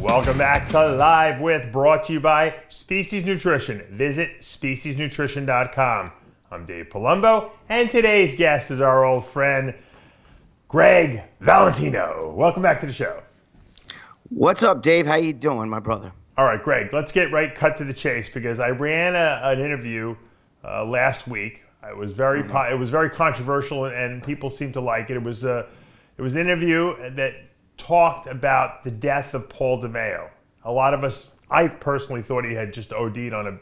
Welcome back to Live With, brought to you by Species Nutrition. Visit speciesnutrition.com. I'm Dave Palumbo, and today's guest is our old friend, Gregg Valentino. Welcome back to the show. What's up, Dave? How you doing, my brother? All right, Gregg, let's get cut to the chase, because I ran an interview last week. It was very controversial, and people seemed to like it. It was an interview that talked about the death of Paul DeMayo. A lot of us, I personally thought he had just OD'd on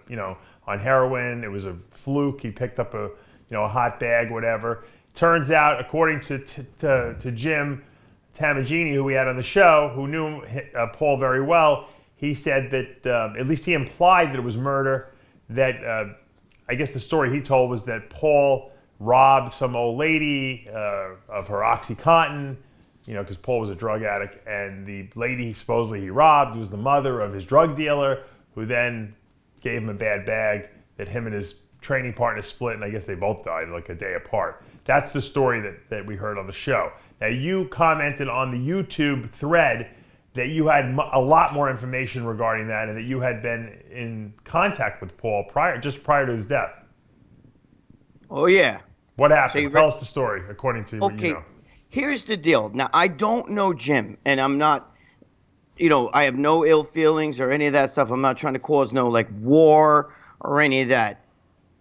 on heroin. It was a fluke. He picked up a hot bag, whatever. Turns out, according to Jim Tamagini, who we had on the show, who knew Paul very well, he said that at least he implied that it was murder. That I guess the story he told was that Paul robbed some old lady of her OxyContin. Because Paul was a drug addict, and the lady supposedly he robbed was the mother of his drug dealer, who then gave him a bad bag that him and his training partner split, and I guess they both died like a day apart. That's the story that we heard on the show. Now, you commented on the YouTube thread that you had a lot more information regarding that, and that you had been in contact with Paul prior to his death. Oh, yeah. What happened? So Tell us the story, according to what you know. Here's the deal. Now, I don't know Jim, and I'm not, I have no ill feelings or any of that stuff. I'm not trying to cause no war or any of that.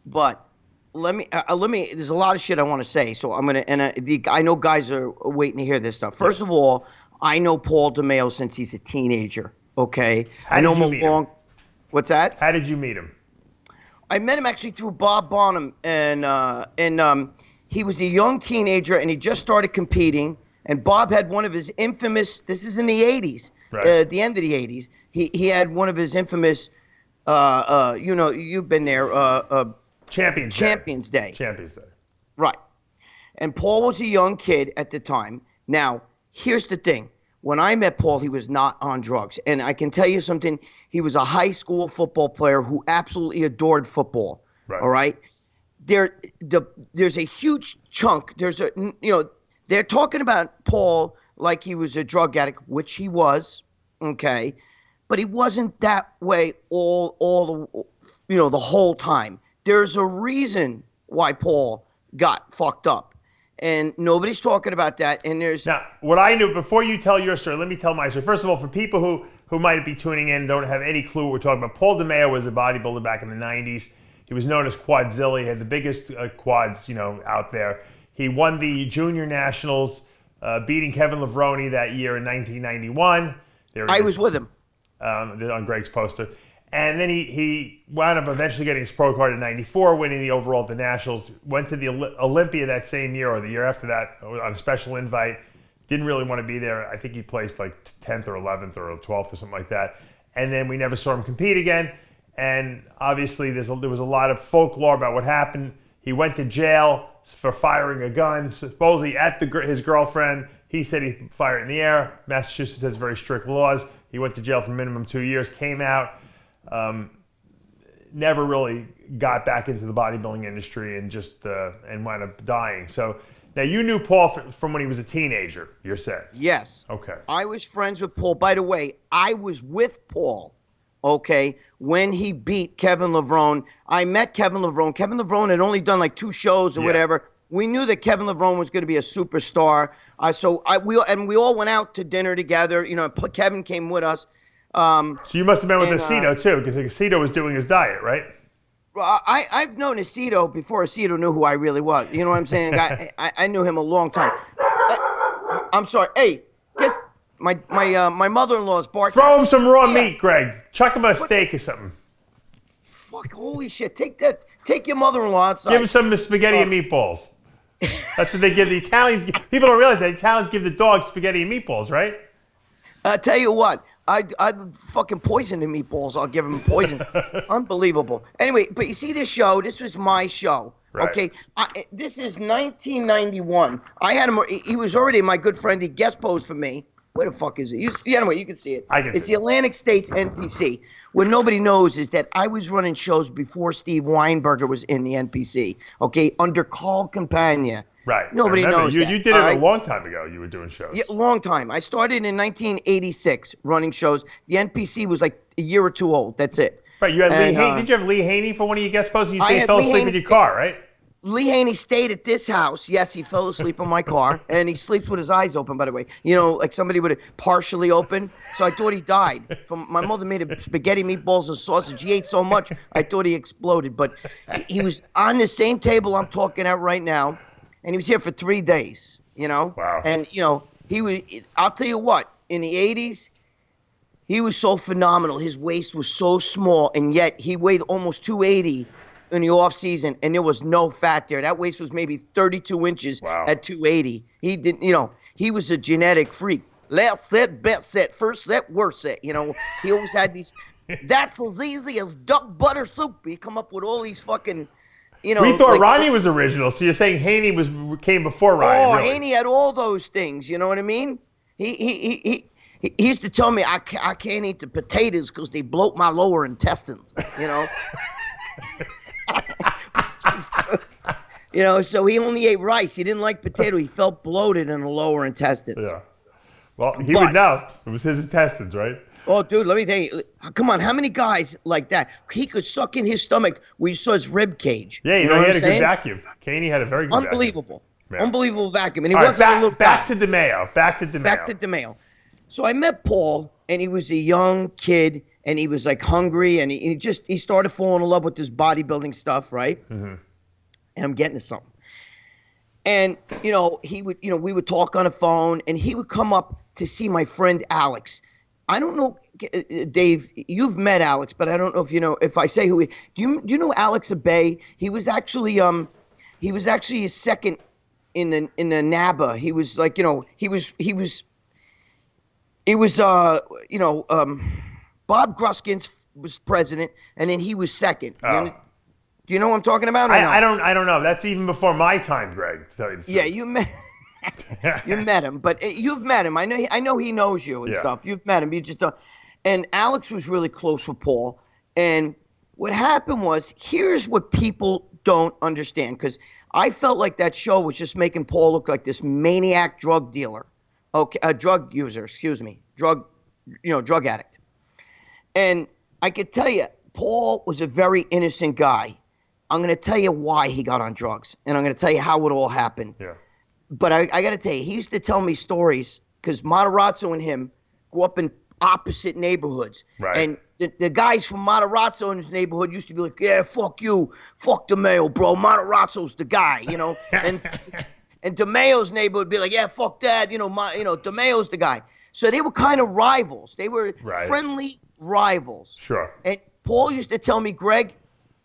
But let me. There's a lot of shit I want to say, so I'm gonna. And I know guys are waiting to hear this stuff. First of all, I know Paul DeMayo since he's a teenager. Okay, I know him a long. What's that? How did you meet him? I met him actually through Bob Bonham, and he was a young teenager, and he just started competing. And Bob had one of his infamous. This is in the '80s, right. At the end of the '80s. He had one of his infamous. You've been there. Champions Day. Right. And Paul was a young kid at the time. Now, here's the thing. When I met Paul, he was not on drugs. And I can tell you something. He was a high school football player who absolutely adored football. Right. All right. There's a huge chunk. They're talking about Paul like he was a drug addict, which he was, okay, but he wasn't that way all the whole time. There's a reason why Paul got fucked up, and nobody's talking about that. And now, what I knew before you tell your story, let me tell my story. First of all, for people who might be tuning in and don't have any clue what we're talking about, Paul DeMayo was a bodybuilder back in the '90s. He was known as Quadzilla. He had the biggest quads, out there. He won the Junior Nationals, beating Kevin Levrone that year in 1991. I was with him. On Gregg's poster. And then he wound up eventually getting his pro card in '94, winning the overall at the Nationals. Went to the Olympia that same year, or the year after that, on a special invite. Didn't really want to be there. I think he placed like 10th or 11th or 12th or something like that. And then we never saw him compete again. And obviously there was a lot of folklore about what happened. He went to jail for firing a gun, supposedly at his girlfriend. He said he fired it in the air. Massachusetts has very strict laws. He went to jail for minimum 2 years, came out, never really got back into the bodybuilding industry, and just and wound up dying. So now you knew Paul from when he was a teenager, you said? Yes. Okay. I was friends with Paul. By the way, I was with Paul. Okay, when he beat Kevin Levrone. I met Kevin Levrone. Kevin Levrone had only done like 2 shows or whatever. We knew that Kevin Levrone was going to be a superstar. We all went out to dinner together. Kevin came with us. So you must have been with Aceto too, because Aceto was doing his diet, right? I've known Aceto before Aceto knew who I really was. You know what I'm saying? I knew him a long time. I'm sorry. Hey, get. My mother-in-law's barking. Throw him some raw meat, Gregg. Chuck him a steak or something. Fuck, holy shit. Take your mother-in-law outside. Give him some spaghetti and meatballs. That's what they give the Italians. People don't realize that Italians give the dogs spaghetti and meatballs, right? I tell you what, I'd fucking poison the meatballs. I'll give him poison. Unbelievable. Anyway, but you see this show? This was my show. Right. Okay, this is 1991. I had him. He was already my good friend. He guest posed for me. Where the fuck is it? Anyway, you can see it. I can It's see the Atlantic States NPC. What nobody knows is that I was running shows before Steve Weinberger was in the NPC, okay, under Carl Campagna. Right. Nobody knows that. You did it a long time ago. You were doing shows. Yeah, a long time. I started in 1986 running shows. The NPC was like a year or two old. That's it. Right. You had Lee Haney. Did you have Lee Haney for one of your guest posts? You say he fell asleep in your car, right? Lee Haney stayed at this house. Yes, he fell asleep in my car, and he sleeps with his eyes open, by the way. You know, like somebody would have partially open. So I thought he died. My mother made him spaghetti, meatballs, and sausage. He ate so much, I thought he exploded. But he was on the same table I'm talking at right now, and he was here for 3 days, you know? Wow. And, you know, I'll tell you what, in the 80s, he was so phenomenal. His waist was so small, and yet he weighed almost 280 in the off season, and there was no fat there. That waist was maybe 32 inches at 280. He didn't, you know, he was a genetic freak. Last set, best set, first set, worst set. You know, he always had these. That's as easy as duck butter soup. He come up with all these fucking, you know. We thought Ronnie was original, so you're saying Haney came before Ryan. Oh, really. Haney had all those things. You know what I mean? He used to tell me I can't eat the potatoes because they bloat my lower intestines. You know. You know, so he only ate rice. He didn't like potato. He felt bloated in the lower intestines. Yeah. Well, he would know. It was his intestines, right? Oh, dude, let me tell you. Come on, how many guys like that? He could suck in his stomach where you saw his rib cage. Yeah, you know he had a good vacuum. Haney had a very good Unbelievable. vacuum. Unbelievable vacuum. And he All wasn't a little back guy. to DeMayo. Back to DeMayo. So I met Paul, and he was a young kid, and he was like hungry, and he started falling in love with this bodybuilding stuff, right? Mm-hmm. And I'm getting to something. And, you know, we would talk on the phone, and he would come up to see my friend Alex. I don't know, Dave, you've met Alex, but I don't know if you know, if I say do you know Alex Abay? He was actually his second in the NABA. He was like, you know, Bob Gruskins was president, and then he was second. Do you know what I'm talking about? I don't know. That's even before my time, Greg. To tell you the truth. Yeah, you met him, but you've met him. I know he knows you and stuff. You've met him. You just don't. And Alex was really close with Paul. And what happened was, here's what people don't understand, because I felt like that show was just making Paul look like this maniac drug dealer, drug user, drug addict. And I could tell you, Paul was a very innocent guy. I'm going to tell you why he got on drugs, and I'm going to tell you how it all happened. Yeah. But I got to tell you, he used to tell me stories, because Matarazzo and him grew up in opposite neighborhoods. Right. And the guys from Matarazzo in his neighborhood used to be like, yeah, fuck you, fuck DeMayo, bro. Matarazzo's the guy, you know. and DeMayo's neighborhood would be like, yeah, fuck that, DeMayo's the guy. So they were kind of rivals. They were friendly rivals. Sure. And Paul used to tell me, Greg,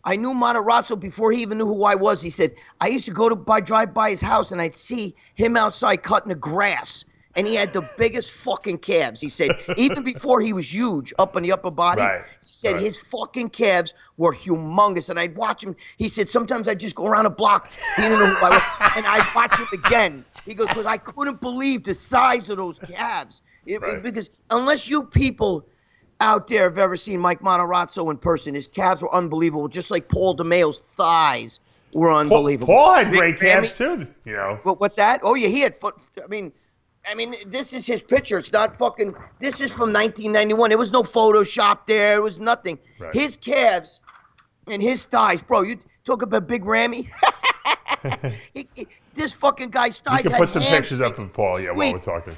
I knew Matarazzo before he even knew who I was. He said, I used to drive by his house, and I'd see him outside cutting the grass, and he had the biggest fucking calves. He said, even before he was huge up in the upper body, he said his fucking calves were humongous, and I'd watch him. He said, sometimes I'd just go around a block, he didn't know who I was, and I'd watch him again. He goes, because I couldn't believe the size of those calves. Because unless you people out there have ever seen Mike Matarazzo in person, his calves were unbelievable, just like Paul DeMayo's thighs were unbelievable. Paul had great calves too, you know. What's that? Oh yeah, he had foot. I mean, this is his picture. It's not fucking. This is from 1991. There was no Photoshop there. It was nothing. Right. His calves and his thighs, bro. You talk about Big Rammy. This fucking guy's thighs. You can put some pictures up of Paul, while we're talking.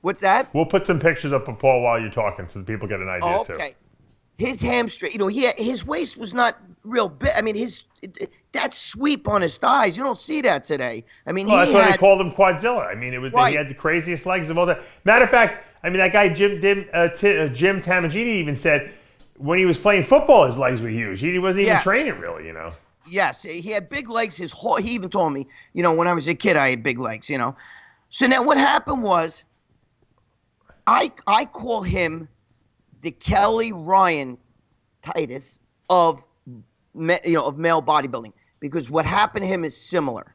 What's that? We'll put some pictures up of Paul while you're talking, so people get an idea too. Okay. His hamstring, his waist was not real big. I mean, that sweep on his thighs, you don't see that today. I mean, that's why they called him Quadzilla. I mean, he had the craziest legs of all that. Matter of fact, I mean, that guy Jim Tamagini even said when he was playing football, his legs were huge. He wasn't even training really, you know. Yes, he had big legs. He even told me, when I was a kid, I had big legs, So now what happened was, I call him the Kelly Ryan Titus of male bodybuilding, because what happened to him is similar.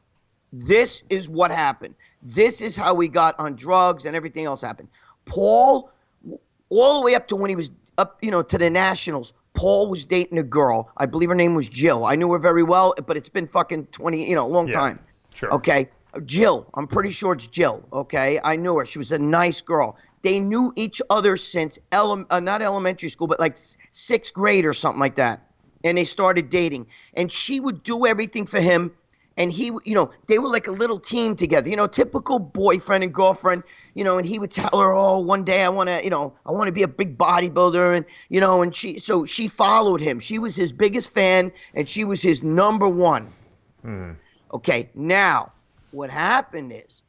This is what happened. This is how we got on drugs and everything else happened. Paul, all the way up to when he was up, to the Nationals, Paul was dating a girl. I believe her name was Jill. I knew her very well, but it's been fucking 20, a long time. Sure. Okay. Jill. I'm pretty sure it's Jill. Okay. I knew her. She was a nice girl. They knew each other since not elementary school, but like 6th grade or something like that. And they started dating. And she would do everything for him. And he, they were like a little team together, typical boyfriend and girlfriend, and he would tell her, oh, one day I want to be a big bodybuilder. And, and she followed him. She was his biggest fan and she was his number one. Okay. Now what happened is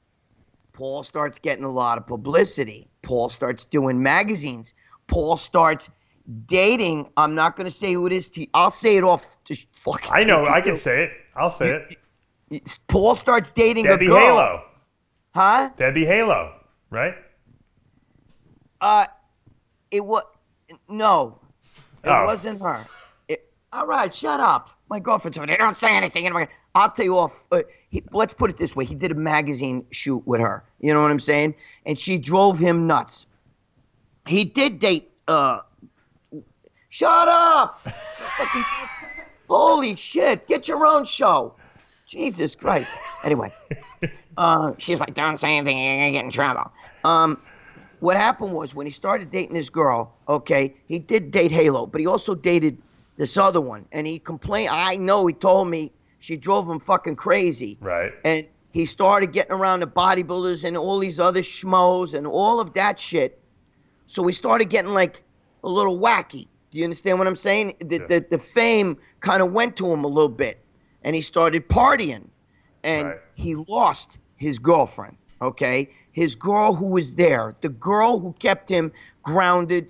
Paul starts getting a lot of publicity. Paul starts doing magazines. Paul starts dating. I'm not going to say who it is to you. I'll say it off. I know. I can say it. I'll say it. Paul starts dating Debbie a girl. Halo. Huh? Debbie Halo, right? It was no, it wasn't her. All right, shut up. My girlfriend said, "Don't say anything." I'll tell you off. Let's put it this way: he did a magazine shoot with her. You know what I'm saying? And she drove him nuts. He did date. Shut up! Holy shit! Get your own show. Jesus Christ. Anyway, she's like, don't say anything, you're going to get in trouble. What happened was when he started dating this girl, okay, he did date Halo, but he also dated this other one. And he complained, he told me she drove him fucking crazy. Right. And he started getting around the bodybuilders and all these other schmoes and all of that shit. So he started getting like a little wacky. Do you understand what I'm saying? The fame kind of went to him a little bit. And he started partying, and he lost his girlfriend, okay? His girl who was there, the girl who kept him grounded,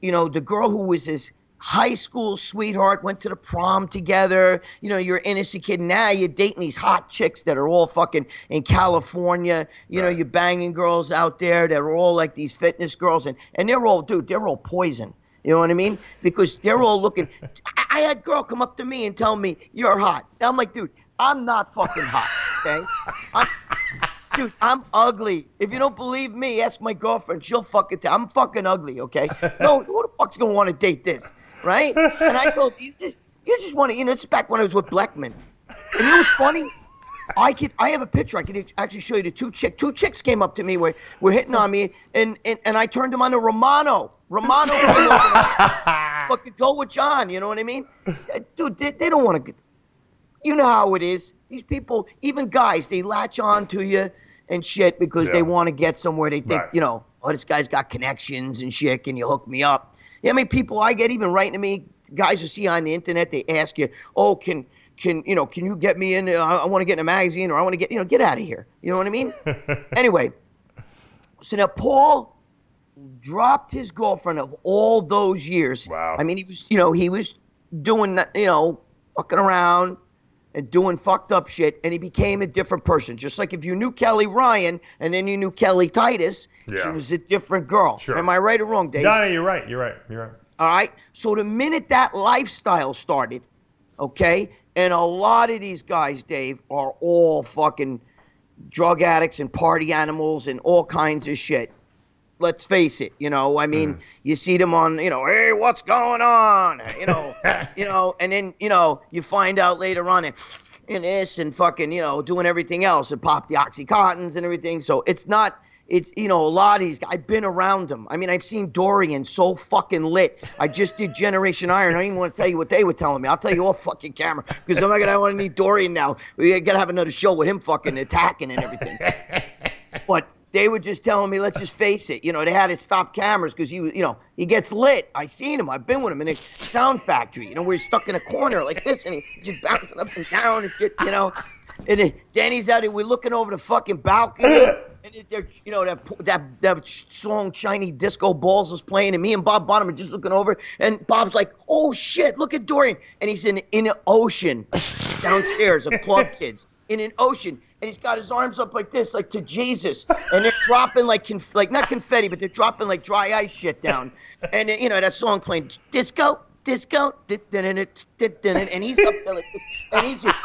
the girl who was his high school sweetheart, went to the prom together. You're an innocent kid. Now you're dating these hot chicks that are all fucking in California. You're banging girls out there that are all like these fitness girls, and they're all, they're all poison. You know what I mean? Because they're all looking. I had a girl come up to me and tell me, you're hot. And I'm like, dude, I'm not fucking hot, okay? I'm ugly. If you don't believe me, ask my girlfriend. She'll fucking tell. I'm fucking ugly, okay? No, who the fuck's going to want to date this, right? And I told you, you just want to, it's back when I was with Blackman. And you know what's funny? I have a picture. I could actually show you the two chicks. Two chicks came up to me, were hitting on me, and I turned them on to Romano. Romano came over. Fucking go with John. You know what I mean? Dude, they don't want to. You know how it is. These people, even guys, they latch on to you and shit because they want to get somewhere. They think, oh, this guy's got connections and shit. Can you hook me up? You know how many people I get even writing to me? Guys you see on the internet, they ask you, oh, can you get me in? I want to get in a magazine, or I want to get out of here. You know what I mean? Anyway, so now Paul dropped his girlfriend of all those years. Wow. I mean, he was doing, fucking around and doing fucked up shit, and he became a different person. Just like if you knew Kelly Ryan and then you knew Kelly Titus, she was a different girl. Sure. Am I right or wrong, Dave? No, you're right. All right. So the minute that lifestyle started, okay, and a lot of these guys, Dave, are all fucking drug addicts and party animals and all kinds of shit. Let's face it, you see them on, hey, what's going on? And then, you find out later on in this and fucking, doing everything else and pop the Oxycontins and everything. So it's not, a lot of these guys, I've been around them. I mean, I've seen Dorian so fucking lit. I just did Generation Iron. I don't even want to tell you what they were telling me. I'll tell you off fucking camera because I'm not going to want to meet Dorian now. We got to have another show with him fucking attacking and everything. But they were just telling me, let's just face it. They had to stop cameras because he gets lit. I seen him. I've been with him in a sound factory. We're stuck in a corner like this, and he's just bouncing up and down and shit. And then Danny's out here. We're looking over the fucking balcony, and they're, that song "Shiny Disco Balls" is playing, and me and Bob Bonham are just looking over, and Bob's like, "Oh shit, look at Dorian," and he's in an ocean downstairs of club kids in an ocean. And he's got his arms up like this, like to Jesus. And they're dropping like not confetti, but they're dropping like dry ice shit down. And, that song playing, disco, and he's up there like this. And he's just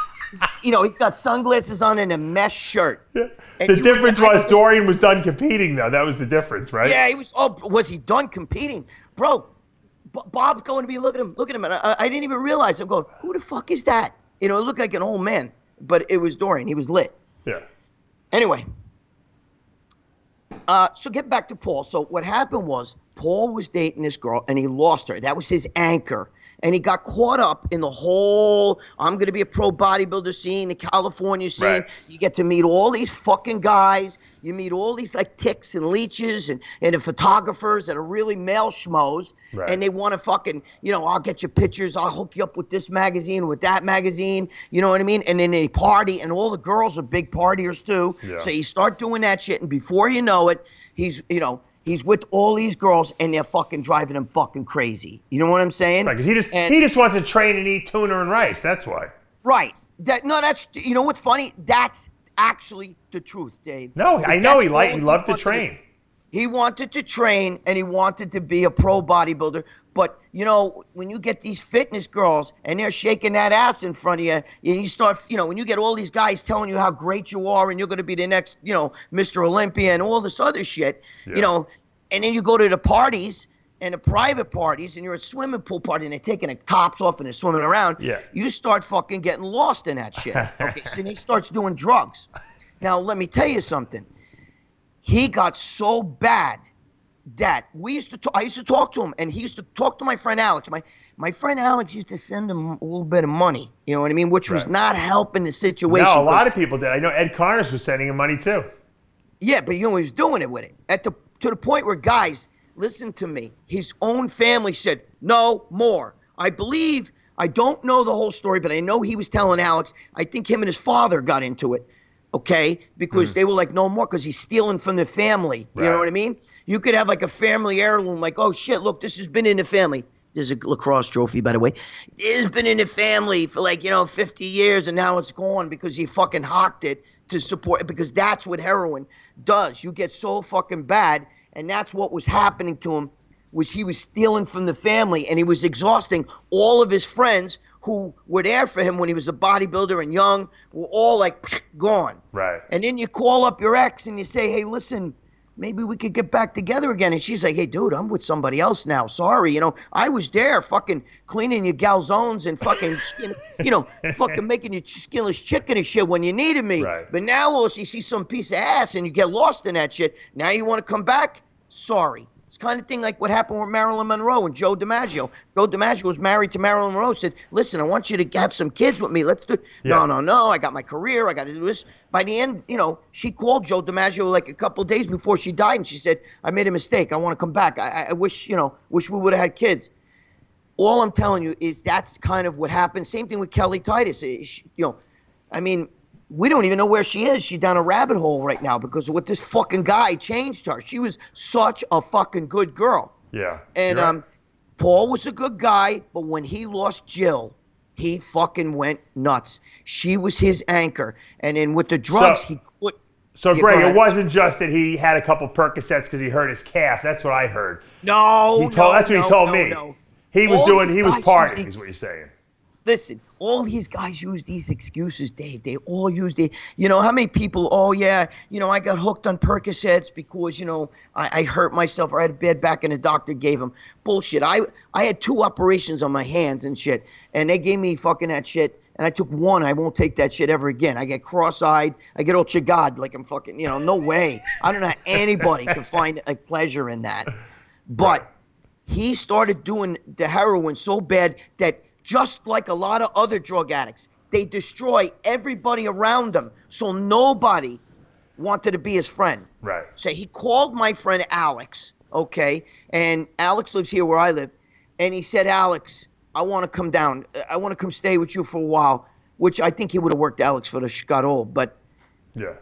He's got sunglasses on and a mesh shirt. Yeah. The difference was Dorian was done competing, though. That was the difference, right? Yeah, he was. Oh, was he done competing, bro? Bob's going to be look at him, and I didn't even realize. I'm going, who the fuck is that? It looked like an old man, but it was Dorian. He was lit. Yeah. Anyway, so get back to Paul. So what happened was Paul was dating this girl, and he lost her. That was his anchor. And he got caught up in the whole, I'm going to be a pro bodybuilder scene, the California scene. Right. You get to meet all these fucking guys. You meet all these like ticks and leeches and the photographers that are really male schmoes. Right. And they want to fucking, I'll get you pictures. I'll hook you up with this magazine, with that magazine. You know what I mean? And then they party, and all the girls are big partiers too. Yeah. So you start doing that shit, and before you know it, he's with all these girls, and they're fucking driving him fucking crazy. You know what I'm saying? Right, because he just wants to train and eat tuna and rice. That's why. Right. That's what's funny? That's actually the truth, Dave. No, I know he loved to train. He wanted to train, and he wanted to be a pro bodybuilder. But, when you get these fitness girls and they're shaking that ass in front of you, and you start, when you get all these guys telling you how great you are and you're going to be the next, Mr. Olympia and all this other shit, and then you go to the parties and the private parties and you're at a swimming pool party and they're taking the tops off and they're swimming around, you start fucking getting lost in that shit. Okay, so then he starts doing drugs. Now, let me tell you something. He got so bad that I used to talk to him, and he used to talk to my friend Alex. My friend Alex used to send him a little bit of money, you know what I mean, which was not helping the situation. No, a lot of people did. I know Ed Carnes was sending him money too. Yeah, but he was doing it with it to the point where, guys, listen to me. His own family said no more. I don't know the whole story, but I know he was telling Alex. I think him and his father got into it. Okay, because they were like, no more, because he's stealing from the family. You know what I mean? You could have like a family heirloom, like, oh shit, look, this has been in the family. There's a lacrosse trophy, by the way. It's been in the family for 50 years, and now it's gone because he fucking hawked it to support it, because that's what heroin does. You get so fucking bad, and that's what was happening to him, was he was stealing from the family, and he was exhausting all of his friends who were there for him when he was a bodybuilder and young, were all gone. Right. And then you call up your ex and you say, hey, listen, maybe we could get back together again. And she's like, hey, dude, I'm with somebody else now. Sorry. I was there fucking cleaning your calzones and fucking, fucking making you skinless chicken and shit when you needed me. Right. But now you see some piece of ass and you get lost in that shit. Now you want to come back? Sorry. It's kind of thing like what happened with Marilyn Monroe and Joe DiMaggio. Joe DiMaggio was married to Marilyn Monroe, said, listen, I want you to have some kids with me. Let's do it. Yeah. No. I got my career. I got to do this. By the end, she called Joe DiMaggio a couple of days before she died, and she said, I made a mistake. I want to come back. I wish we would have had kids. All I'm telling you is that's kind of what happened. Same thing with Kelly Titus. We don't even know where she is. She's down a rabbit hole right now because of what this fucking guy changed her. She was such a fucking good girl. Yeah. And Paul was a good guy, but when he lost Jill, he fucking went nuts. She was his anchor. And then with the drugs, So, Greg, it wasn't just that he had a couple Percocets because he hurt his calf. That's what I heard. That's what he told me. No. He was partying, is what you're saying. Listen, all these guys use these excuses, Dave. They all use how many people, I got hooked on Percocets because, I hurt myself or I had a bad back and the doctor gave them. Bullshit. I had 2 operations on my hands and shit, and they gave me fucking that shit, and I took 1. I won't take that shit ever again. I get cross-eyed. I get all chagad like I'm fucking, no way. I don't know how anybody can find a pleasure in that. But he started doing the heroin so bad that just like a lot of other drug addicts, they destroy everybody around them. So nobody wanted to be his friend. Right. So he called my friend Alex, okay? And Alex lives here where I live. And he said, Alex, I want to come down. I want to come stay with you for a while, which I think he would have worked Alex for the got old. But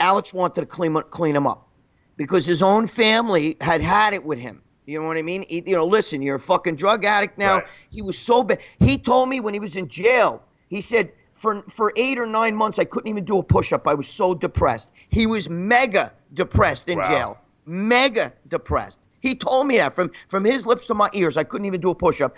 Alex wanted to clean him up because his own family had it with him. You know what I mean? Listen, you're a fucking drug addict now. Right. He was so bad. He told me when he was in jail, he said, for 8 or 9 months, I couldn't even do a push-up. I was so depressed. He was mega depressed in jail. Mega depressed. He told me that from his lips to my ears. I couldn't even do a push-up.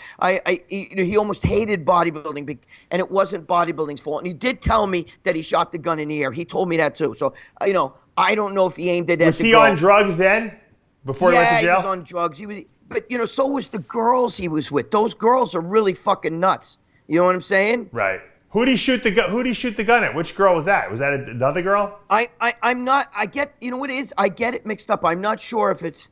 He almost hated bodybuilding, and it wasn't bodybuilding's fault. And he did tell me that he shot the gun in the air. He told me that too. So, I don't know if he aimed it at the girl. Was he on drugs then? Before he went to jail? Yeah, he was on drugs. But so was the girls he was with. Those girls are really fucking nuts. You know what I'm saying? Right. Who did he shoot the gun at? Which girl was that? Was that another girl? I'm not. I get. You know what it is? I get it mixed up. I'm not sure if it's.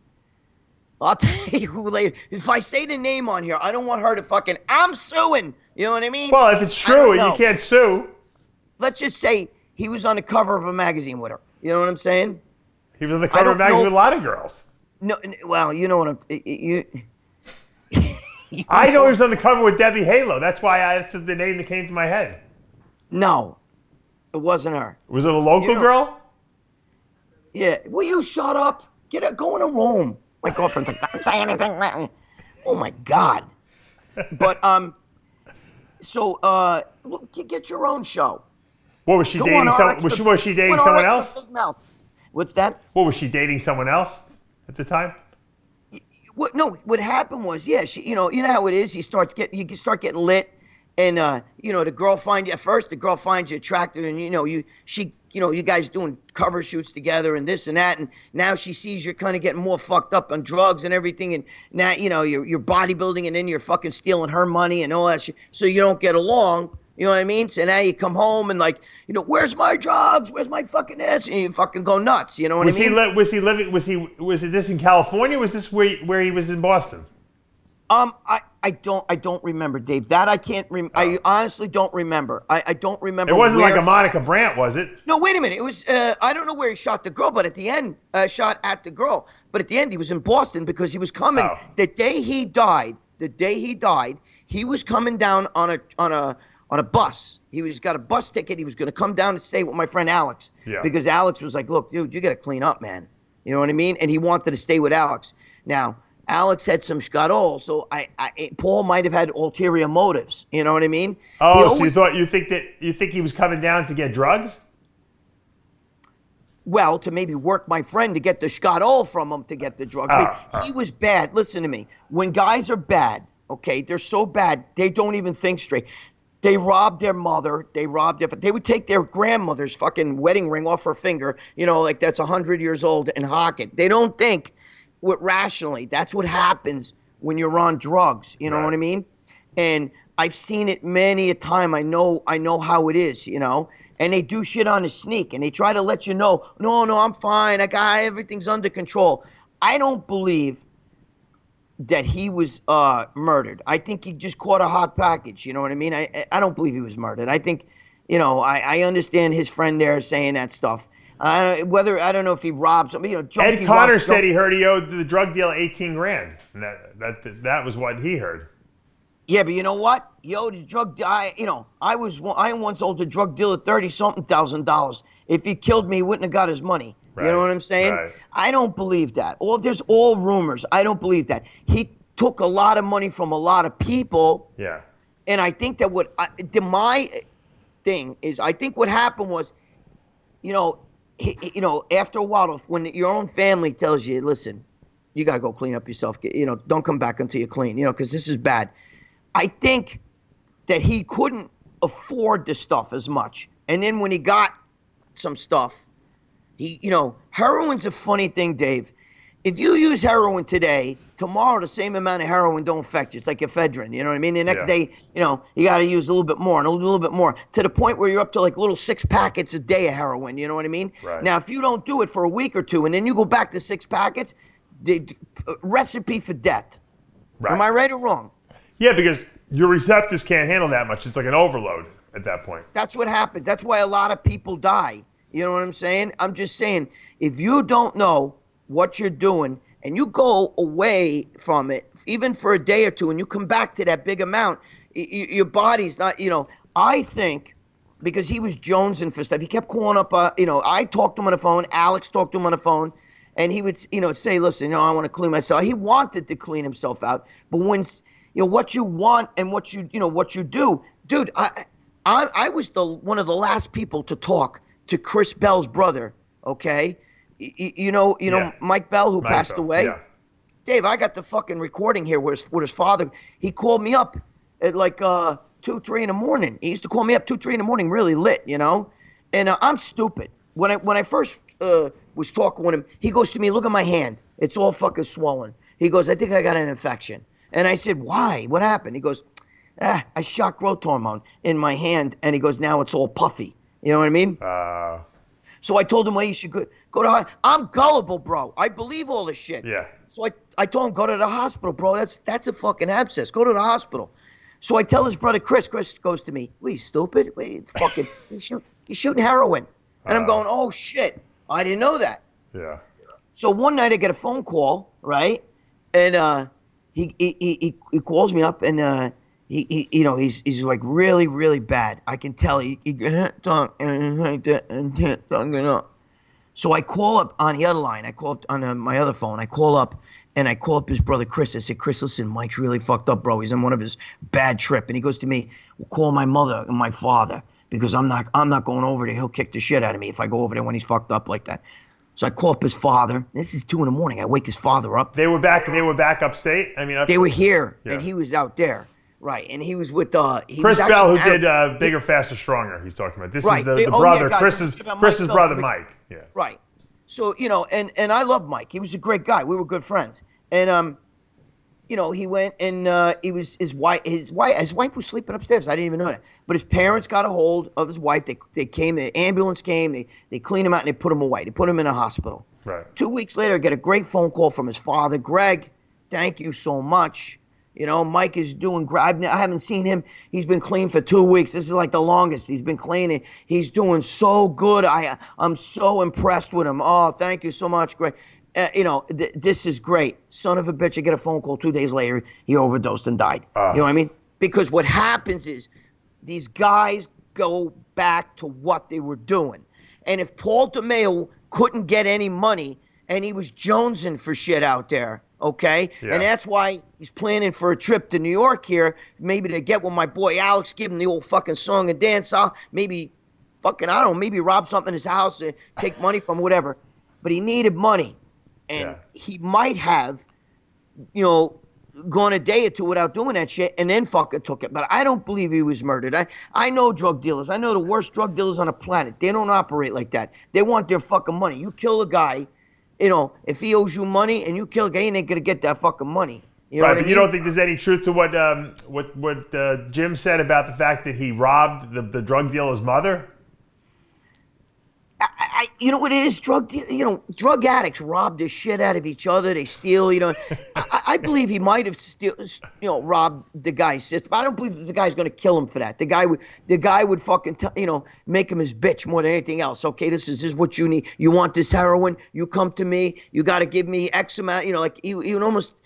I'll tell you who later. If I say the name on here, I don't want her to fucking. I'm suing. You know what I mean? Well, if it's true and you can't sue. Let's just say he was on the cover of a magazine with her. You know what I'm saying? He was on the cover of a magazine with a lot of girls. No, well, you know what I'm. I know he was on the cover with Debbie Halo. That's why that's the name that came to my head. No, it wasn't her. Was it a local girl? Yeah. Will you shut up? Go in a room. My girlfriend's like, don't say anything. Oh my God. But look, you get your own show. What was she dating? Was she dating someone else? Big mouth. What's that? What was she dating someone else at the time? What happened was, yeah, she, you know how it is. You start getting lit, and the girl finds you at first. The girl finds you attractive, and you guys doing cover shoots together and this and that, and now she sees you're kind of getting more fucked up on drugs and everything, and now you're bodybuilding, and then you're fucking stealing her money and all that shit, so you don't get along. You know what I mean? So now you come home and where's my drugs? Where's my fucking ass? And you fucking go nuts. You know what I mean? Was he living? Was it this in California? Was this where he was in Boston? I don't remember, Dave. That I can't remember. I honestly don't remember. I don't remember. It wasn't like a Monica Brandt, was it? No, wait a minute. It was. I don't know where he shot the girl, but at the end, shot at the girl. But at the end, he was in Boston because he was coming. Oh. The day he died, he was coming down on a bus. He got a bus ticket. He was going to come down and stay with my friend Alex. Yeah. Because Alex was like, look, dude, you got to clean up, man. You know what I mean? And he wanted to stay with Alex. Now, Alex had some schkarol, so Paul might have had ulterior motives. You know what I mean? Oh, so you think he was coming down to get drugs? Well, to maybe work my friend to get the schkarol from him to get the drugs. He was bad. Listen to me. When guys are bad, okay, they're so bad, they don't even think straight. They robbed their mother. They would take their grandmother's fucking wedding ring off her finger, like that's 100 years old, and hawk it. They don't think rationally. That's what happens when you're on drugs. You know what I mean? And I've seen it many a time. I know how it is, and they do shit on a sneak, and they try to let you know, no, I'm fine. Everything's under control. I don't believe that he was murdered. I think he just caught a hot package. You know what I mean? I don't believe he was murdered. I think, I understand his friend there saying that stuff. I don't know if he robbed somebody. Ed Connor said he heard he owed the drug deal $18,000. And that was what he heard. Yeah, but you know what? He owed the drug. I once owed the drug dealer $30-something thousand. If he killed me, he wouldn't have got his money. Right. You know what I'm saying? Right. I don't believe that. There's all rumors. I don't believe that. He took a lot of money from a lot of people. Yeah. And I think that my thing is, I think what happened was, after a while, when your own family tells you, listen, you got to go clean up yourself. Don't come back until you're clean, because this is bad. I think that he couldn't afford the stuff as much. And then when he got some stuff, heroin's a funny thing, Dave. If you use heroin today, tomorrow the same amount of heroin don't affect you. It's like ephedrine, you know what I mean? The next day, you got to use a little bit more and a little bit more to the point where you're up to like little 6 packets a day of heroin, you know what I mean? Right. Now, if you don't do it for a week or two and then you go back to 6 packets, the recipe for death. Right. Am I right or wrong? Yeah, because your receptors can't handle that much. It's like an overload at that point. That's what happens. That's why a lot of people die. You know what I'm saying? I'm just saying, if you don't know what you're doing and you go away from it, even for a day or two, and you come back to that big amount, your body's not, I think, because he was jonesing for stuff, he kept calling up, I talked to him on the phone, Alex talked to him on the phone, and he would, say, listen, I want to clean myself. He wanted to clean himself out, but when, what you want and what you do, dude, I was one of the last people to talk to Chris Bell's brother, okay? Mike Bell, who passed away. Yeah. Dave, I got the fucking recording here with his father. He called me up at like 2, 3 in the morning. He used to call me up 2, 3 in the morning, really lit, you know. And I'm stupid. When I first was talking with him, he goes to me, look at my hand. It's all fucking swollen. He goes, I think I got an infection. And I said, why? What happened? He goes, I shot growth hormone in my hand. And he goes, now it's all puffy. You know what I mean? So I told him, well, you should go to. I'm gullible, bro. I believe all this shit. Yeah. So I told him, go to the hospital, bro. That's a fucking abscess. Go to the hospital. So I tell his brother Chris. Chris goes to me, what are you, stupid? Wait, it's fucking. He's shooting heroin. And I'm going, oh shit, I didn't know that. Yeah. So one night I get a phone call, right? And he calls me up and he's like really, really bad. I can tell So I call up on the other line. I call up on my other phone. I call up his brother Chris. I said, Chris, listen, Mike's really fucked up, bro. He's on one of his bad trip. And he goes to me, call my mother and my father because I'm not going over there. He'll kick the shit out of me if I go over there when he's fucked up like that. So I call up his father. This is 2 a.m. I wake his father up. They were back upstate. I mean, they were here, and he was out there. Right, and he was with Chris Bell, who did Bigger, Faster, Stronger. He's talking about. This is the brother, Chris's brother, Mike. Yeah. Right. So and I love Mike. He was a great guy. We were good friends. And he went and his wife was sleeping upstairs. I didn't even know that. But his parents got a hold of his wife. They came. The ambulance came. They cleaned him out and they put him away. They put him in a hospital. Right. 2 weeks later, I get a great phone call from his father, Greg. Thank you so much. You know, Mike is doing great. I haven't seen him. He's been clean for 2 weeks. This is like the longest he's been clean. He's doing so good. I'm so impressed with him. Oh, thank you so much, Greg. This is great. Son of a bitch, I get a phone call 2 days later. He overdosed and died. You know what I mean? Because what happens is these guys go back to what they were doing. And if Paul DeMayo couldn't get any money and he was jonesing for shit out there, okay? Yeah. And that's why he's planning for a trip to New York here, maybe to get with my boy Alex, give him the old fucking song and dance off, maybe fucking, I don't know, maybe rob something in his house, take money from whatever. But he needed money. And he might have, gone a day or two without doing that shit and then fucking took it. But I don't believe he was murdered. I know drug dealers. I know the worst drug dealers on the planet. They don't operate like that. They want their fucking money. You kill a guy, if he owes you money and you kill a guy, he ain't gonna get that fucking money. You know what I mean? You don't think there's any truth to what Jim said about the fact that he robbed the drug dealer's mother? You know what it is? Drug addicts rob the shit out of each other. They steal. I believe he might have robbed the guy's sister. But I don't believe the guy's going to kill him for that. The guy would fucking make him his bitch more than anything else. Okay, this is what you need. You want this heroin? You come to me. You got to give me X amount. He would almost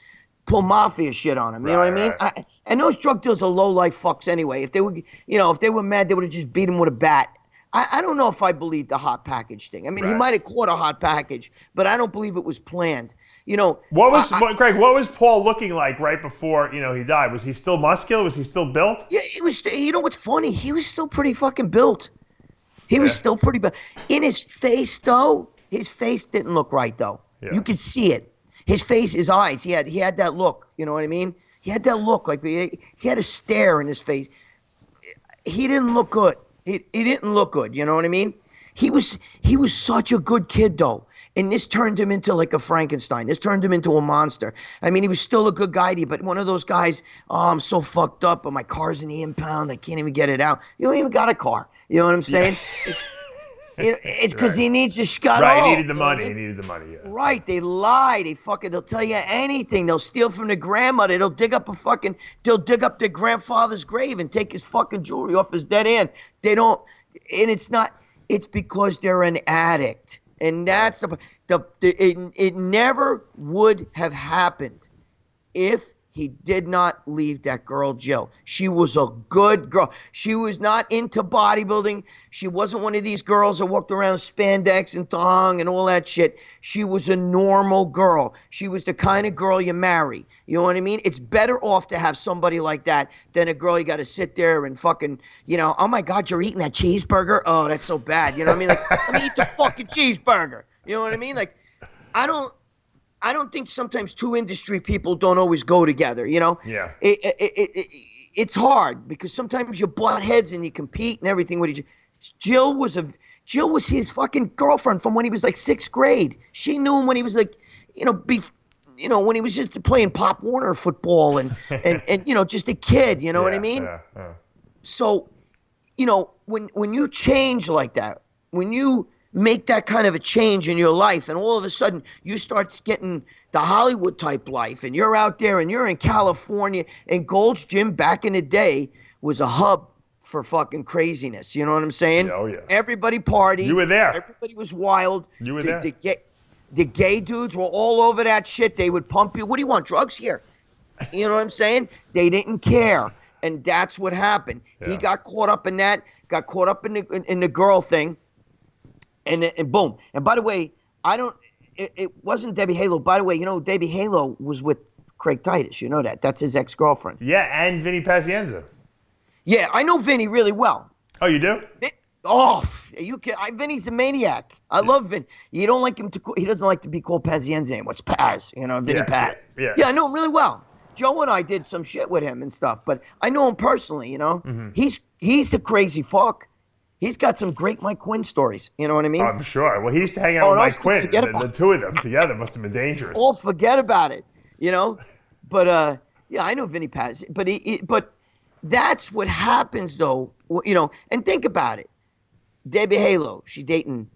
pull mafia shit on him. You know what I mean? Right. And those drug dealers are low life fucks anyway. If they were mad, they would have just beat him with a bat. I don't know if I believe the hot package thing. I mean, He might have caught a hot package, but I don't believe it was planned. Greg, what was Paul looking like right before, he died? Was he still muscular? Was he still built? Yeah, he was. What's funny? He was still pretty fucking built. He was still pretty built. In his face, though, his face didn't look right, though. Yeah. You could see it. His face, his eyes, he had that look. You know what I mean? He had that look, like he had a stare in his face. He didn't look good. He didn't look good, you know what I mean? He was such a good kid, though. And this turned him into like a Frankenstein. This turned him into a monster. I mean, he was still a good guy, but one of those guys, I'm so fucked up, but my car's in the impound. I can't even get it out. You don't even got a car. You know what I'm saying? Yeah. It's because he needs to shut up. Right, he needed the money. He needed the money, yeah. Right, they lie. They'll tell you anything. They'll steal from the grandmother. They'll dig up their grandfather's grave and take his fucking jewelry off his dead end. They don't, and it's because they're an addict. And that's it never would have happened if he did not leave that girl, Jill. She was a good girl. She was not into bodybuilding. She wasn't one of these girls that walked around spandex and thong and all that shit. She was a normal girl. She was the kind of girl you marry. You know what I mean? It's better off to have somebody like that than a girl you got to sit there and fucking, oh my God, you're eating that cheeseburger? Oh, that's so bad. You know what I mean? Like, let me eat the fucking cheeseburger. You know what I mean? Like, I I don't think sometimes two industry people don't always go together, you know? Yeah. It's hard because sometimes you butt heads and you compete and everything with each other. Jill was his fucking girlfriend from when he was like 6th grade. She knew him when he was like, when he was just playing Pop Warner football and just a kid, you know what I mean? Yeah. So, when you change like that, when you make that kind of a change in your life and all of a sudden you start getting the Hollywood type life and you're out there and you're in California, and Gold's Gym back in the day was a hub for fucking craziness. You know what I'm saying? Oh, yeah. Everybody partied. You were there. Everybody was wild. You were there. The gay dudes were all over that shit. They would pump you. What do you want? Drugs here. You know what I'm saying? They didn't care. And that's what happened. Yeah. He got caught up in that, got caught up in the girl thing. And boom. And by the way, it wasn't Debbie Halo. By the way, Debbie Halo was with Craig Titus. You know that. That's his ex-girlfriend. Yeah, and Vinny Pazienza. Yeah, I know Vinny really well. Oh, you do? Vinny's a maniac. I love Vin. You don't like him he doesn't like to be called Pazienza anymore. It's Paz, Vinny Paz. Yeah. Yeah, I know him really well. Joe and I did some shit with him and stuff, but I know him personally, Mm-hmm. He's a crazy fuck. He's got some great Mike Quinn stories. You know what I mean? I'm sure. Well, he used to hang out with Mike Quinn. The two of them together must have been dangerous. Oh, forget about it. But yeah, I know Vinny Paz. But that's what happens though. And think about it. Debbie Halo, she dating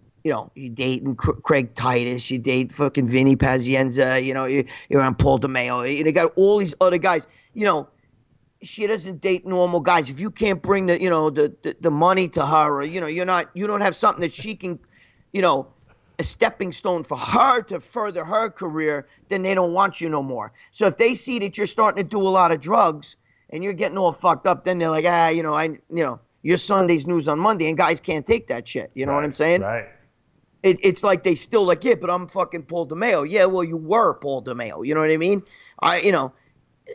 Craig Titus, you date fucking Vinny Pazienza, you're on Paul DeMayo, you got all these other guys. She doesn't date normal guys. If you can't bring the money to her, or you don't have something that she can, a stepping stone for her to further her career, then they don't want you no more. So if they see that you're starting to do a lot of drugs and you're getting all fucked up, then they're like, you're Sunday's news on Monday, and guys can't take that shit. You know what I'm saying? Right. It's like they still like, yeah, but I'm fucking Paul DeMayo. Yeah, well, you were Paul DeMayo. You know what I mean?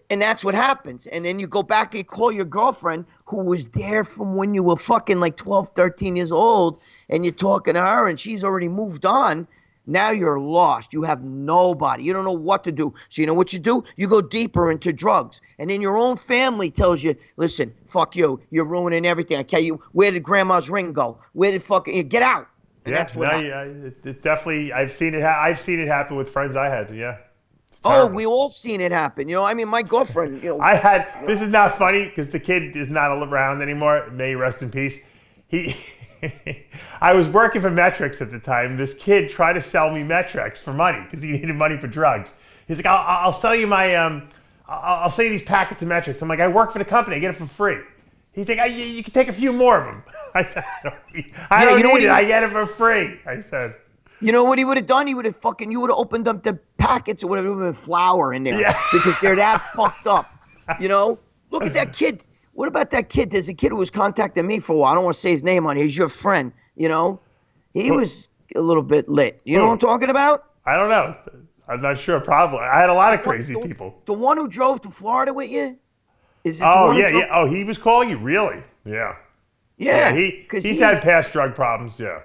And that's what happens. And then you go back and call your girlfriend who was there from when you were fucking like 12, 13 years old, and you're talking to her and she's already moved on. Now you're lost. You have nobody. You don't know what to do. So you know what you do? You go deeper into drugs. And then your own family tells you, listen, fuck you. You're ruining everything. I tell you, where did grandma's ring go? Where did get out? And that's what happens. It definitely, I've seen it happen with friends I had. Yeah. Oh, we all seen it happen. My girlfriend, this is not funny because the kid is not around anymore. May he rest in peace. I was working for Metrics at the time. This kid tried to sell me Metrics for money because he needed money for drugs. He's like, I'll sell you I'll sell you these packets of Metrics. I'm like, I work for the company. I get it for free. He's like, you can take a few more of them. I said, I don't need it. I get it for free. I said. You know what he would have done? You would have opened up the packets or whatever, there would have been flour in there because they're that fucked up. Look at that kid. What about that kid? There's a kid who was contacting me for a while. I don't want to say his name on here. He's your friend, He was a little bit lit. You know what I'm talking about? I don't know. I'm not sure. Probably. I had a lot of crazy people. The one who drove to Florida with you? Is it yeah. Oh, he was calling you? Really? Yeah. Yeah. He's had past drug problems, yeah.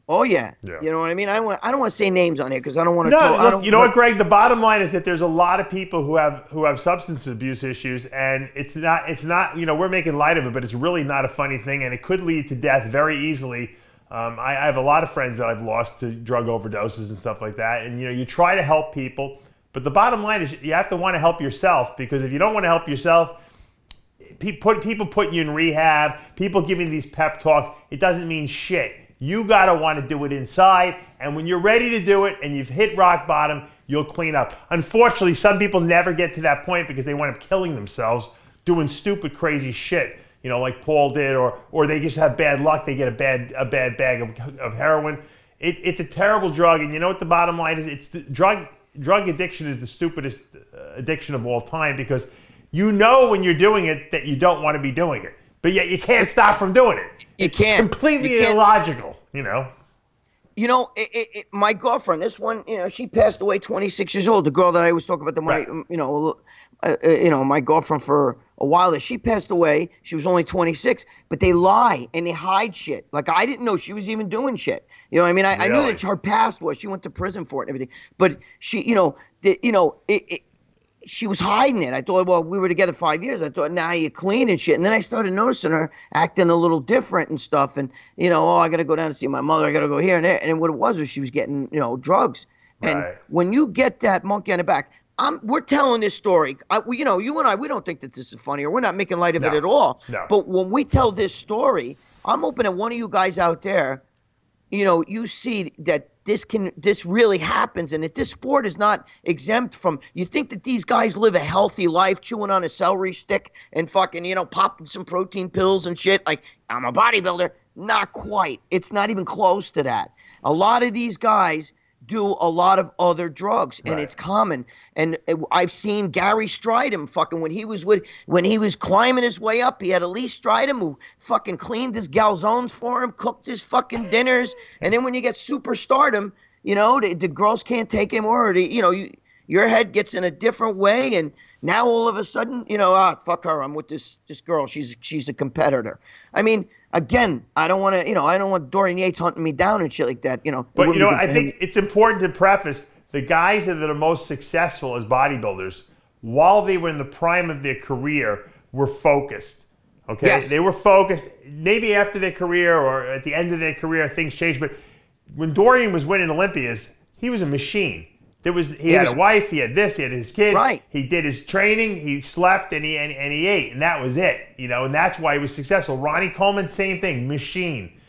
Oh, yeah. You know what I mean? I don't want to say names on here because I don't want to. No, you know what, Greg? The bottom line is that there's a lot of people who have substance abuse issues, and it's not. We're making light of it, but it's really not a funny thing, and it could lead to death very easily. I have a lot of friends that I've lost to drug overdoses and stuff like that, and you try to help people, but the bottom line is you have to want to help yourself, because if you don't want to help yourself, people putting you in rehab, people giving these pep talks, it doesn't mean shit. You got to want to do it inside, and when you're ready to do it and you've hit rock bottom, you'll clean up. Unfortunately, some people never get to that point because they wind up killing themselves doing stupid, crazy shit, like Paul did, or they just have bad luck. They get a bad bag of heroin. It's a terrible drug, and you know what the bottom line is? Drug addiction is the stupidest addiction of all time, because when you're doing it that you don't want to be doing it, but yet you can't stop from doing it. You can't. Completely illogical, my girlfriend, this one, she passed away 26 years old. The girl that I was talking about, my girlfriend for a while there, she passed away. She was only 26, but they lie and they hide shit. Like, I didn't know she was even doing shit. I knew that her past was, she went to prison for it and everything. But she, she was hiding it. I thought, well, we were together 5 years. I thought, now you're clean and shit. And then I started noticing her acting a little different and stuff. And, I got to go down to see my mother. I got to go here and there. And what it was she was getting, drugs. And when you get that monkey on the back, we're telling this story. You and I, we don't think that this is funny, or we're not making light of it at all. No. But when we tell this story, I'm hoping that one of you guys out there, you see that this really happens, and that this sport is not exempt from. You think that these guys live a healthy life, chewing on a celery stick and fucking, popping some protein pills and shit. Like, I'm a bodybuilder. Not quite. It's not even close to that. A lot of these guys do a lot of other drugs, and it's common. And I've seen Gary Stridham fucking when he was climbing his way up, he had Elise Stridham who fucking cleaned his calzones for him, cooked his fucking dinners, and then when you get superstardom, the girls can't take him, or your head gets in a different way, and now all of a sudden, fuck her, I'm with this girl, she's a competitor. I mean, again, I don't want Dorian Yates hunting me down and shit like that, But I think it's important to preface, the guys that are the most successful as bodybuilders, while they were in the prime of their career, were focused. Okay, yes. They were focused. Maybe after their career or at the end of their career, things changed. But when Dorian was winning Olympias, he was a machine. He had a wife, he had this, he had his kid. Right. He did his training, he slept, and he ate, and that was it. And that's why he was successful. Ronnie Coleman, same thing, machine.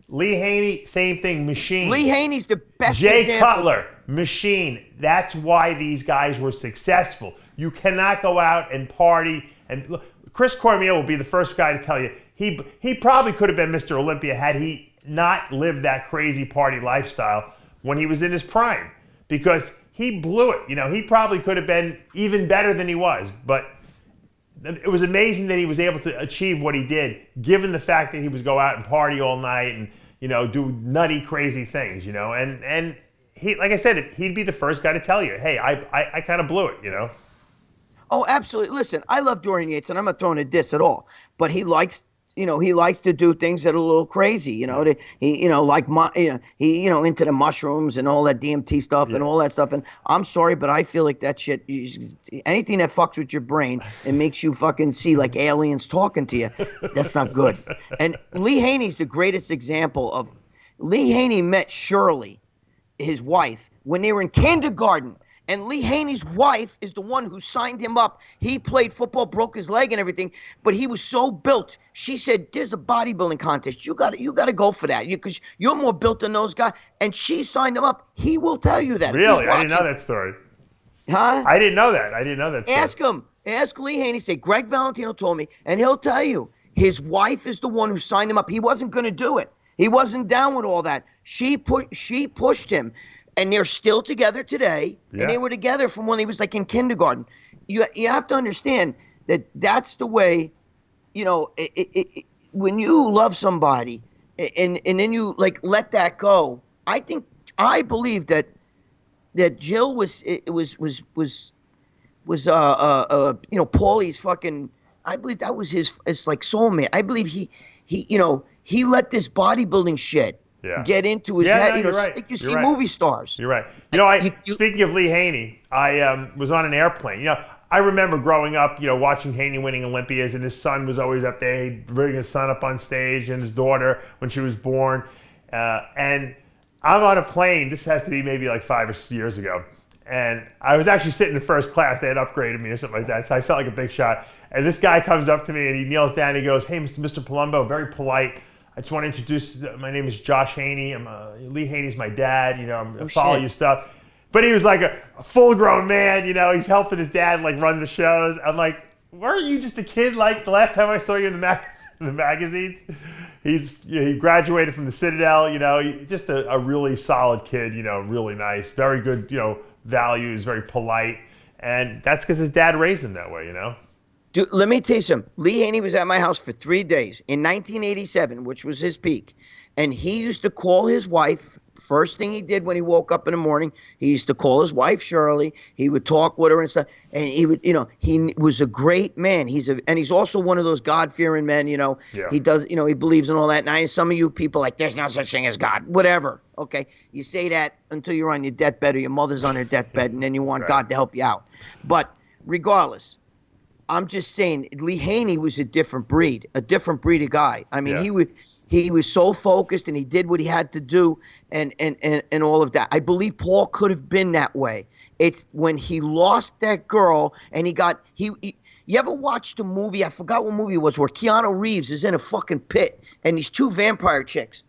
Lee Haney, same thing, machine. Lee Haney's the best Jay example. Cutler, machine. That's why these guys were successful. You cannot go out and party. And look, Chris Cormier will be the first guy to tell you, he probably could have been Mr. Olympia had he not lived that crazy party lifestyle when he was in his prime. Because he blew it. He probably could have been even better than he was. But it was amazing that he was able to achieve what he did, given the fact that he would go out and party all night and, do nutty, crazy things, And he, like I said, he'd be the first guy to tell you, hey, I kind of blew it, Oh, absolutely. Listen, I love Dorian Yates, and I'm not throwing a diss at all. But he likes to do things that are a little crazy, he into the mushrooms and all that DMT stuff and all that stuff. And I'm sorry, but I feel like that shit, anything that fucks with your brain and makes you fucking see like aliens talking to you, that's not good. And Lee Haney's the greatest example of. Lee Haney met Shirley, his wife, when they were in kindergarten. And Lee Haney's wife is the one who signed him up. He played football, broke his leg and everything, but he was so built. She said, "There's a bodybuilding contest. You got to go for that because you're more built than those guys." And she signed him up. He will tell you that. Really, I didn't know that story. Huh? I didn't know that. Story. Ask him. Ask Lee Haney. Say, Gregg Valentino told me, and he'll tell you. His wife is the one who signed him up. He wasn't going to do it. He wasn't down with all that. She pushed him. And they're still together today, and they were together from when he was like in kindergarten. You have to understand that that's the way, when you love somebody, and then you like let that go. I believe that Jill was Paulie's fucking. I believe that was his like soulmate. I believe he let this bodybuilding shit. Get into his head. No, right. Like you see movie stars. You're right. Speaking of Lee Haney, I was on an airplane. I remember growing up, watching Haney winning Olympias, and his son was always up there. He'd bring his son up on stage, and his daughter when she was born. And I'm on a plane. This has to be maybe like 5 or 6 years ago. And I was actually sitting in first class. They had upgraded me or something like that. So I felt like a big shot. And this guy comes up to me, and he kneels down. And he goes, "Hey, Mr. Palumbo," very polite. "I just want to introduce, my name is Josh Haney. Lee Haney's my dad. I follow your stuff." But he was like a full-grown man. He's helping his dad like run the shows. I'm like, weren't you just a kid like the last time I saw you in the magazines? He graduated from the Citadel. Just a really solid kid. Really nice, very good. Values, very polite, and that's because his dad raised him that way. Dude, let me tell you something. Lee Haney was at my house for 3 days in 1987, which was his peak. And he used to call his wife. First thing he did when he woke up in the morning, he used to call his wife, Shirley. He would talk with her and stuff. And he would, he was a great man. And he's also one of those God-fearing men, Yeah. He does, he believes in all that. And some of you people like, there's no such thing as God. Whatever. Okay. You say that until you're on your deathbed or your mother's on her deathbed, and then you want God to help you out. But regardless, I'm just saying, Lee Haney was a different breed of guy. I mean, he was so focused, and he did what he had to do, and all of that. I believe Paul could have been that way. It's when he lost that girl, and you ever watched a movie? I forgot what movie it was, where Keanu Reeves is in a fucking pit, and these two vampire chicks,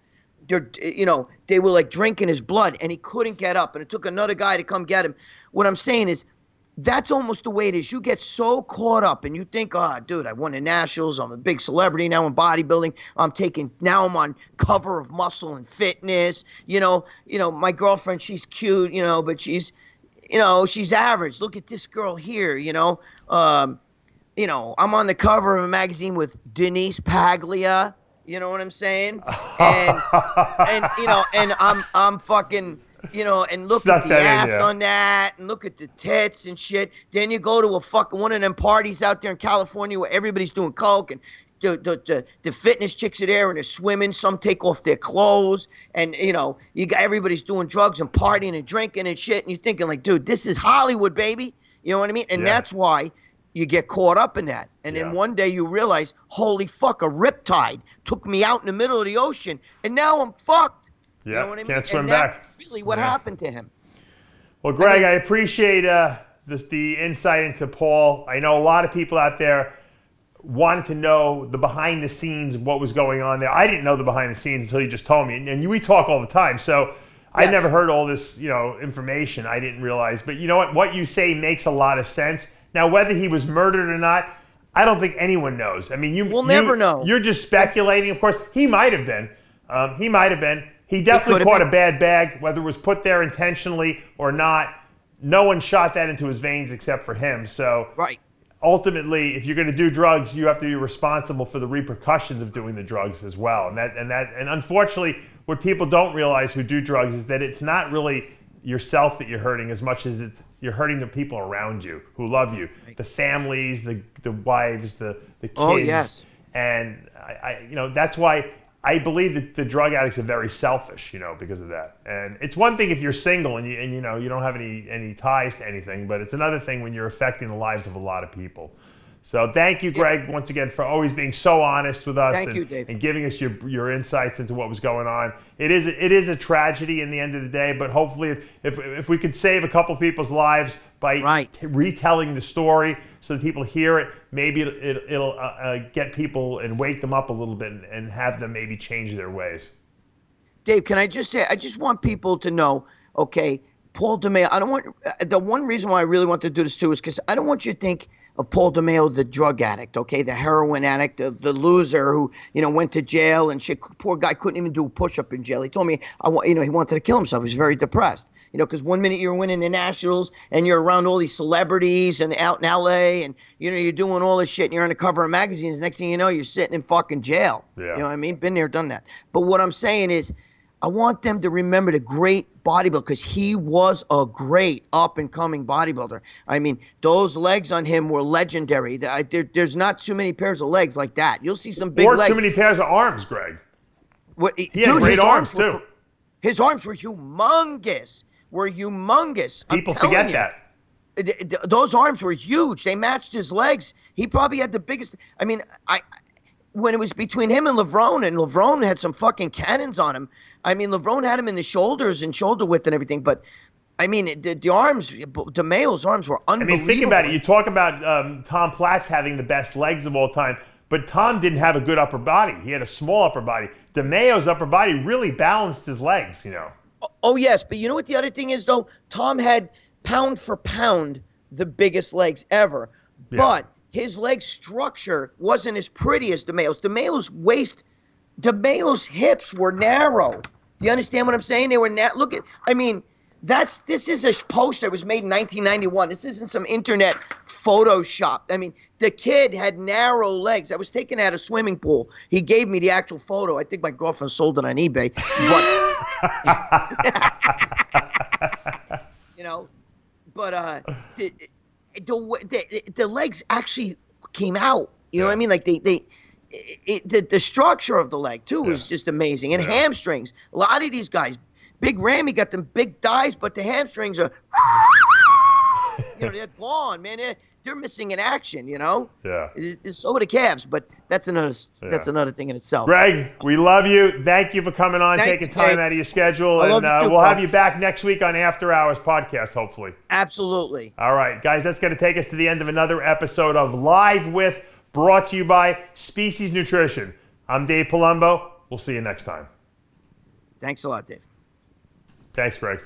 they were like drinking his blood, and he couldn't get up, and it took another guy to come get him. What I'm saying is, that's almost the way it is. You get so caught up and you think, oh, dude, I won the nationals. I'm a big celebrity now in bodybuilding. Now I'm on cover of Muscle and Fitness. My girlfriend, she's cute, but she's average. Look at this girl here, I'm on the cover of a magazine with Denise Paglia. You know what I'm saying? And I'm fucking, and look at the ass on that, and look at the tits and shit. Then you go to a fucking one of them parties out there in California where everybody's doing coke, and the fitness chicks are there and they're swimming. Some take off their clothes, and you got everybody's doing drugs and partying and drinking and shit, and you're thinking like, dude, this is Hollywood, baby. You know what I mean? And that's why you get caught up in that. And then one day you realize, holy fuck, a riptide took me out in the middle of the ocean, and now I'm fucked. Yeah, you know what I mean? Can't swim and back. That's really what happened to him. Well, Greg, I appreciate the insight into Paul. I know a lot of people out there wanted to know the behind the scenes, what was going on there. I didn't know the behind the scenes until you just told me. And we talk all the time, so I never heard all this, information. I didn't realize. But you know what? What you say makes a lot of sense. Now, whether he was murdered or not, I don't think anyone knows. I mean, we'll never know. You're just speculating. Of course, he might have been. He definitely caught a bad bag, whether it was put there intentionally or not. No one shot that into his veins except for him. So ultimately, if you're going to do drugs, you have to be responsible for the repercussions of doing the drugs as well. And unfortunately, what people don't realize who do drugs is that it's not really yourself that you're hurting as much as you're hurting the people around you who love you, the families, the wives, the kids. Oh, yes. And that's why I believe that the drug addicts are very selfish, because of that. And it's one thing if you're single and you don't have any ties to anything, but it's another thing when you're affecting the lives of a lot of people. So thank you, Greg, once again, for always being so honest with us. Thank you, Dave. And giving us your insights into what was going on. It is a tragedy in the end of the day, but hopefully if we could save a couple people's lives by retelling the story so that people hear it, maybe it'll get people and wake them up a little bit and have them maybe change their ways. Dave, can I just say, I just want people to know, okay, Paul DeMayo, the one reason why I really want to do this too is because I don't want you to think of Paul DeMayo, the drug addict, okay, the heroin addict, the loser who, went to jail and shit. Poor guy couldn't even do a push-up in jail. He told me, he wanted to kill himself. He was very depressed, because one minute you're winning the nationals and you're around all these celebrities and out in L.A. and, you're doing all this shit and you're on the cover of magazines. Next thing you know, you're sitting in fucking jail. Yeah. You know what I mean? Been there, done that. But what I'm saying is, I want them to remember the great bodybuilder because he was a great up-and-coming bodybuilder. I mean, those legs on him were legendary. There's not too many pairs of legs like that. You'll see some big legs. Or too many pairs of arms, Greg. He had great arms, too. His arms were humongous. People forget that. Those arms were huge. They matched his legs. He probably had the biggest. I mean, when it was between him and LeVron had some fucking cannons on him. I mean, LeVron had him in the shoulders and shoulder width and everything, but I mean, the arms, DeMayo's arms were unbelievable. I mean, think about it. You talk about Tom Platz having the best legs of all time, but Tom didn't have a good upper body. He had a small upper body. DeMayo's upper body really balanced his legs, Oh, yes, but you know what the other thing is, though? Tom had, pound for pound, the biggest legs ever, but his leg structure wasn't as pretty as DeMayo's. DeMayo's hips were narrow. Do you understand what I'm saying? They were look at, I mean, this is a poster that was made in 1991. This isn't some internet Photoshop. I mean, the kid had narrow legs. I was taken out of a swimming pool. He gave me the actual photo. I think my girlfriend sold it on eBay. But you know, but the legs actually came out. You know what I mean? Like the structure of the leg too was just amazing. And hamstrings. A lot of these guys, Big Ramy got them big thighs, but the hamstrings are, you know, they're gone, man. They're missing in action. You know. Yeah. So are the calves, but that's another thing in itself. Greg, we love you. Thank you for coming on, taking time out of your schedule, and we'll have you back next week on After Hours podcast, hopefully. Absolutely. All right, guys, that's going to take us to the end of another episode of Live With, brought to you by Species Nutrition. I'm Dave Palumbo. We'll see you next time. Thanks a lot, Dave. Thanks, Greg.